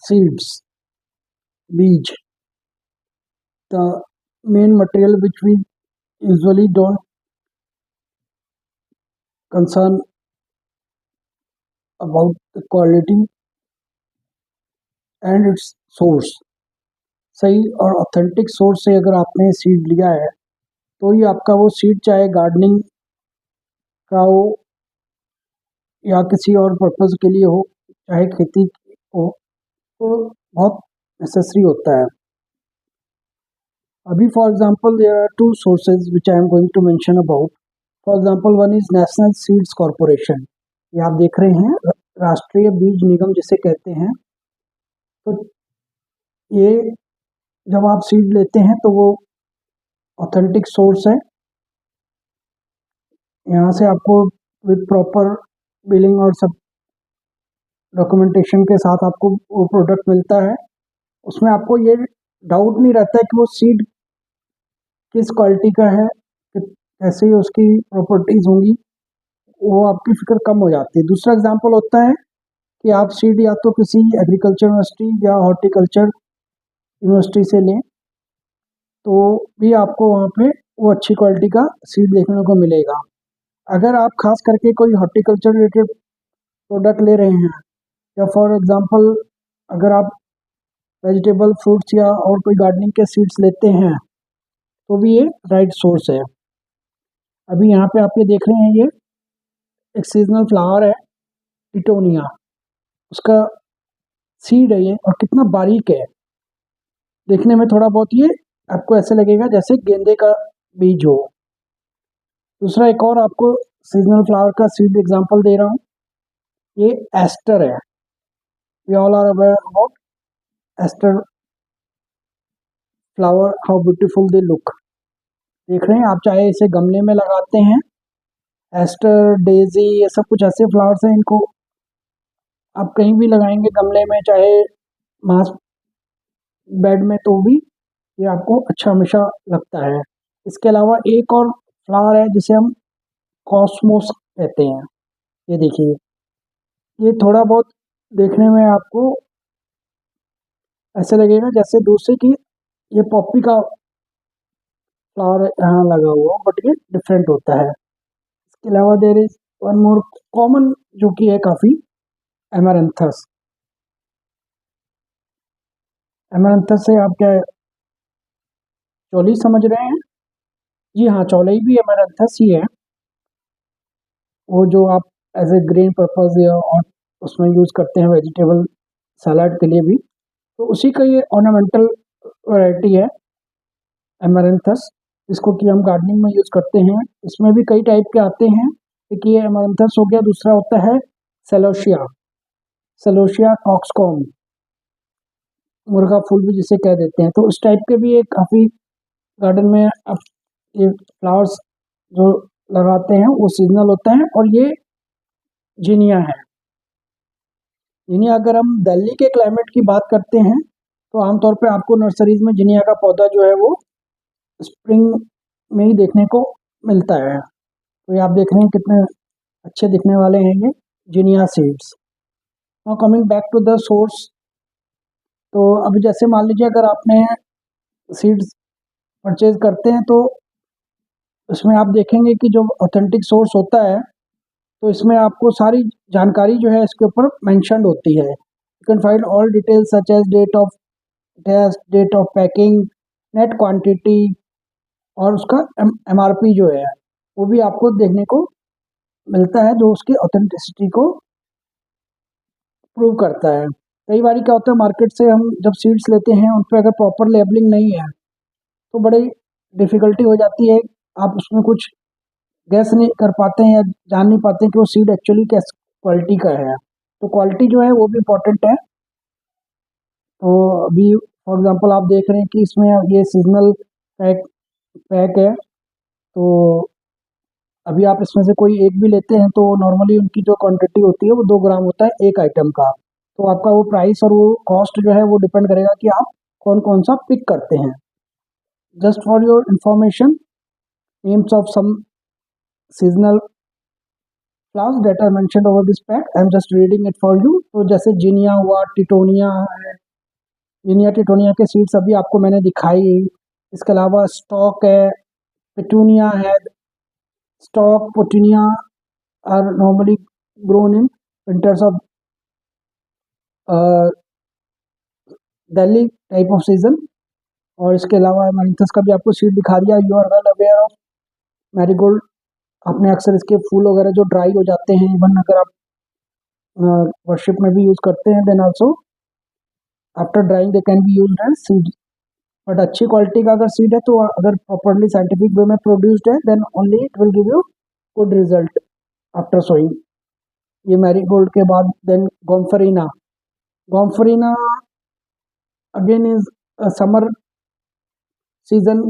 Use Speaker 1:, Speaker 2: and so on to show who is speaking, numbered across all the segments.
Speaker 1: seeds, बीज, the main material which we usually don't concern about the quality and its source. सही और authentic source से अगर आपने सीड लिया है तो ये आपका वो सीड चाहे गार्डनिंग का हो या किसी और पर्पज़ के लिए हो, चाहे खेती हो, तो बहुत नेसेसरी होता है। अभी for example there are two sources which I am going to mention about. For example one is national seeds corporation, ये आप देख रहे हैं, राष्ट्रीय बीज निगम जिसे कहते हैं। तो ये जब आप सीड लेते हैं तो वो ऑथेंटिक सोर्स है, यहाँ से आपको विद प्रॉपर बिलिंग और सब डॉक्यूमेंटेशन के साथ आपको वो प्रोडक्ट मिलता है। उसमें आपको ये डाउट नहीं रहता है कि वो सीड किस क्वालिटी का है, कैसे उसकी प्रॉपर्टीज़ होंगी, वो आपकी फिक्र कम हो जाती है। दूसरा एग्जांपल होता है कि आप सीड या तो किसी एग्रीकल्चर यूनिवर्सिटी या हॉर्टिकल्चर यूनिवर्सिटी से लें तो भी आपको वहाँ पे वो अच्छी क्वालिटी का सीड देखने को मिलेगा। अगर आप खास करके कोई हॉर्टिकल्चर रिलेटेड प्रोडक्ट ले रहे हैं या फॉर एग्जांपल अगर आप वेजिटेबल फ्रूट्स या और कोई गार्डनिंग के सीड्स लेते हैं तो भी ये राइट सोर्स है। अभी यहाँ पे आप ये देख रहे हैं, ये एक सीजनल फ्लावर है टिटोनिया, उसका सीड है ये, और कितना बारीक है, देखने में थोड़ा बहुत ये आपको ऐसे लगेगा जैसे गेंदे का बीज हो। दूसरा एक और आपको सीजनल फ्लावर का सीड एग्जांपल दे रहा हूँ, ये एस्टर है। We all are aware about aster flower, how beautiful they look. देख रहे हैं आप, चाहे इसे गमले में लगाते हैं, एस्टर, डेजी, ये सब कुछ ऐसे फ्लावर्स हैं, इनको आप कहीं भी लगाएंगे गमले में, चाहे मास बेड में, तो भी ये आपको अच्छा हमेशा लगता है। इसके अलावा एक और फ्लावर है जिसे हम कॉस्मोस कहते हैं। ये देखिए, ये थोड़ा बहुत देखने में आपको ऐसे लगेगा जैसे दूसरे की ये पॉपी का फ्लावर यहाँ लगा हुआ, बट ये डिफरेंट होता है। इसके अलावा there is one more common जो कि है काफ़ी, एमरैंथस। एमरैंथस से आप क्या चौली समझ रहे हैं? जी हाँ, चौलाई भी एमरैंथस ही है, वो जो आप एज ए ग्रेन पर्पज या और उसमें यूज़ करते हैं वेजिटेबल सलाद के लिए भी, तो उसी का ये ऑर्नामेंटल वैरायटी है एमरैंथस, जिसको कि हम गार्डनिंग में यूज़ करते हैं। इसमें भी कई टाइप के आते हैं, एक ये एमरैंथस हो गया, दूसरा होता है सेलोशिया, सेलोशिया कॉक्सकॉम, मुर्गा फूल भी जिसे कह देते हैं। तो उस टाइप के भी एक काफ़ी गार्डन में अब ये फ्लावर्स जो लगाते हैं वो सीजनल होते हैं। और ये जिनिया है, जिनिया अगर हम दिल्ली के क्लाइमेट की बात करते हैं तो आमतौर पे आपको नर्सरीज में जिनिया का पौधा जो है वो स्प्रिंग में ही देखने को मिलता है। तो ये आप देख रहे हैं कितने अच्छे दिखने वाले हैं ये zinnia seeds. Now coming back to the source, तो अब जैसे मान लीजिए अगर आपने सीड्स परचेज करते हैं तो इसमें आप देखेंगे कि जो ऑथेंटिक सोर्स होता है तो इसमें आपको सारी जानकारी जो है इसके ऊपर मेंशन्ड होती है। You can find all details such as date of test, date of packing, net quantity, और उसका एमआरपी जो है वो भी आपको देखने को मिलता है, जो उसकी ऑथेंटिसिटी को प्रूव करता है। कई बार क्या होता है, मार्केट से हम जब सीड्स लेते हैं उन पर अगर प्रॉपर लेबलिंग नहीं है तो बड़ी डिफ़िकल्टी हो जाती है, आप उसमें कुछ गैस नहीं कर पाते हैं या जान नहीं पाते हैं कि वो सीड एक्चुअली किस क्वालिटी का है। तो क्वालिटी जो है वो भी इम्पोर्टेंट है। तो अभी फॉर एग्जांपल आप देख रहे हैं कि इसमें ये सीजनल पैक है, तो अभी आप इसमें से कोई एक भी लेते हैं तो नॉर्मली उनकी जो क्वांटिटी होती है वो 2 ग्राम होता है एक आइटम का। तो आपका वो प्राइस और वो कॉस्ट जो है वो डिपेंड करेगा कि आप कौन कौन सा पिक करते हैं। Just for your information, names of some seasonal flowers that are mentioned over this pack, I am just reading it for you. तो जैसे जिनिया हुआ, टिटोनिया है, जिनिया टिटोनिया के सीड्स अभी आपको मैंने दिखाई। इसके अलावा स्टॉक है, पेटूनिया है, stock petunia are normally grown in winters of Delhi type of season. और इसके अलावा मैरिथस का भी आपको सीड दिखा दिया। You are well aware of marigold. आपने अक्सर इसके फूल वगैरह जो ड्राई हो जाते हैं, इवन अगर आप वर्शिप में भी यूज़ करते हैं, then also after drying they can be used as seed. But अच्छी क्वालिटी का अगर सीड है तो अगर प्रॉपरली साइंटिफिक वे में प्रोड्यूस्ड है, then only it will give you good result after sowing. ये मैरीगोल्ड के बाद then gomphrena. Gomphrena again is summer season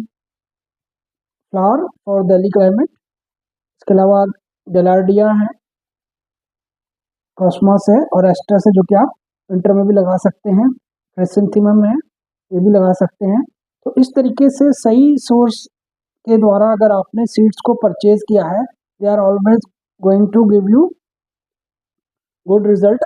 Speaker 1: flower for Delhi climate. इसके अलावा गैलार्डिया है, कॉस्मोस है और एस्ट्रस है, जो कि आप विंटर में भी लगा सकते हैं। क्रिसैंथेमम है, ये भी लगा सकते हैं। तो इस तरीके से सही सोर्स के द्वारा अगर आपने सीड्स को परचेज किया है, they are always going to give you good result.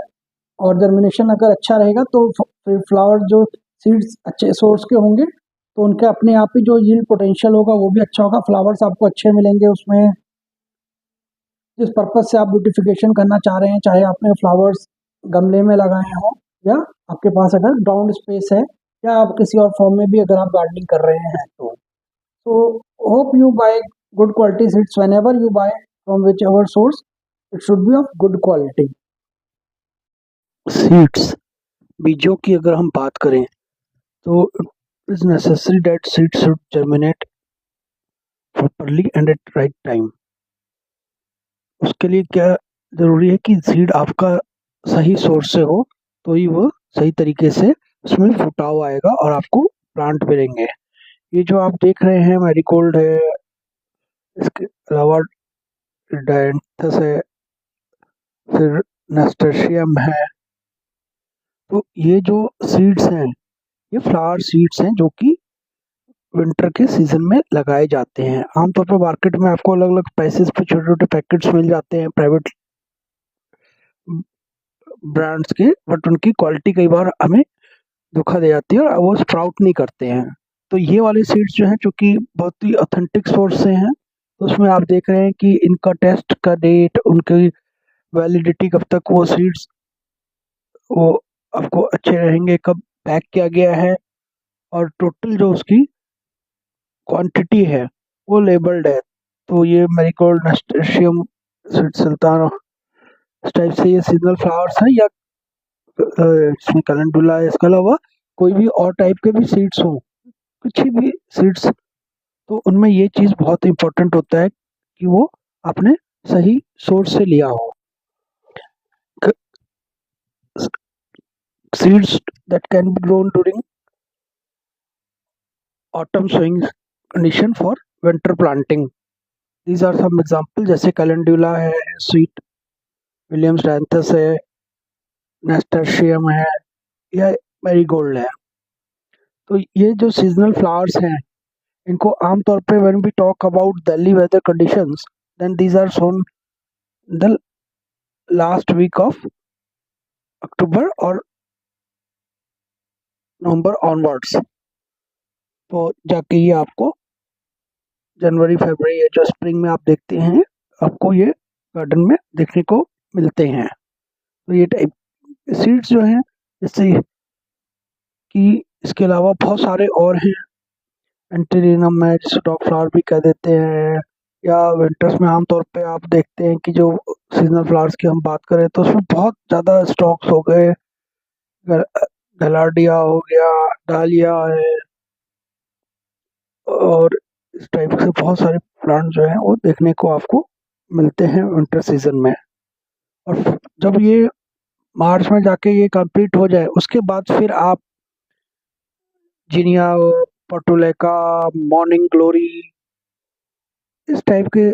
Speaker 1: और जर्मिनेशन अगर अच्छा रहेगा तो फिर फ्लावर जो सीड्स अच्छे सोर्स के होंगे तो उनके अपने आप ही जो यील्ड पोटेंशियल होगा वो भी अच्छा होगा, फ्लावर्स आपको अच्छे मिलेंगे उसमें। जिस पर्पज से आप ब्यूटिफिकेशन करना चाह रहे हैं, चाहे आपने फ्लावर्स गमले में लगाए हों या आपके पास अगर ग्राउंड स्पेस है या आप किसी और फॉर्म में भी अगर आप गार्डनिंग कर रहे हैं तो hope you buy good quality seeds whenever you buy from whichever source, it should be of good quality.
Speaker 2: Seeds, बीजों की अगर हम बात करें तो it is necessary that seeds should germinate properly and at right time. उसके लिए क्या जरूरी है कि सीड आपका सही सोर्स से हो, तो ही वो सही तरीके से उसमें फुटाव आएगा और आपको प्लांट मिलेंगे। ये जो आप देख रहे हैं मैरीगोल्ड है, इसके अलावा डायंथस है, फिर नास्टर्शियम है। तो ये जो सीड्स हैं, ये फ्लावर सीड्स हैं जो कि विंटर के सीजन में लगाए जाते हैं। आमतौर पर मार्केट में आपको अलग अलग प्राइसेस पे छोटे छोटे पैकेट्स मिल जाते हैं प्राइवेट ब्रांड्स के, बट उनकी क्वालिटी कई बार हमें धोखा दे जाती है और वो स्प्राउट नहीं करते हैं। तो ये वाले सीड्स जो हैं, जो कि बहुत ही ऑथेंटिक सोर्स से हैं, तो उसमें आप देख रहे हैं कि इनका टेस्ट का डेट, उनकी वैलिडिटी, कब तक वो सीड्स वो आपको अच्छे रहेंगे, कब पैक किया गया है, और टोटल जो उसकी क्वांटिटी है वो लेबल्ड है। तो ये मैरीगोल्ड, नास्टेशियम, सुल्तान, इस टाइप से ये सीजनल फ्लावर्स हैं, या इसमें कैलेंडुला है। इसके अलावा कोई भी और टाइप के भी सीड्स हों, कुछ भी सीड्स, तो उनमें ये चीज़ बहुत इम्पोर्टेंट होता है कि वो आपने सही सोर्स से लिया हो। Seeds that can be grown during autumn sowing condition for winter planting. These are some example, जैसे कैलेंडुला है, स्वीट विलियम्स डायंथस है, नास्टर्शियम है या मैरीगोल्ड है। तो ये जो सीजनल फ्लावर्स हैं, इनको आमतौर पे when we talk about Delhi weather conditions, then these are sown the last week of October और नवंबर ऑनवर्ड्स। तो जाके ये आपको जनवरी फरवरी, जो स्प्रिंग में आप देखते हैं, आपको ये गार्डन में देखने को मिलते हैं। तो ये टाइप सीड्स जो हैं, जैसे कि इसके अलावा बहुत सारे और हैं, एंटेरियम है, जिसे डॉग फ्लावर भी कह देते हैं, या विंटर्स में आमतौर पे आप देखते हैं कि जो सीजनल फ्लावर्स की हम बात करें तो उसमें बहुत ज़्यादा स्टॉक्स हो गए, गलार्डिया हो गया, डालिया है, और इस टाइप से बहुत सारे प्लांट जो हैं वो देखने को आपको मिलते हैं विंटर सीजन में। और जब ये मार्च में जाके ये कंप्लीट हो जाए, उसके बाद फिर आप जिनिया, पोर्टुलेका, मॉर्निंग ग्लोरी, इस टाइप के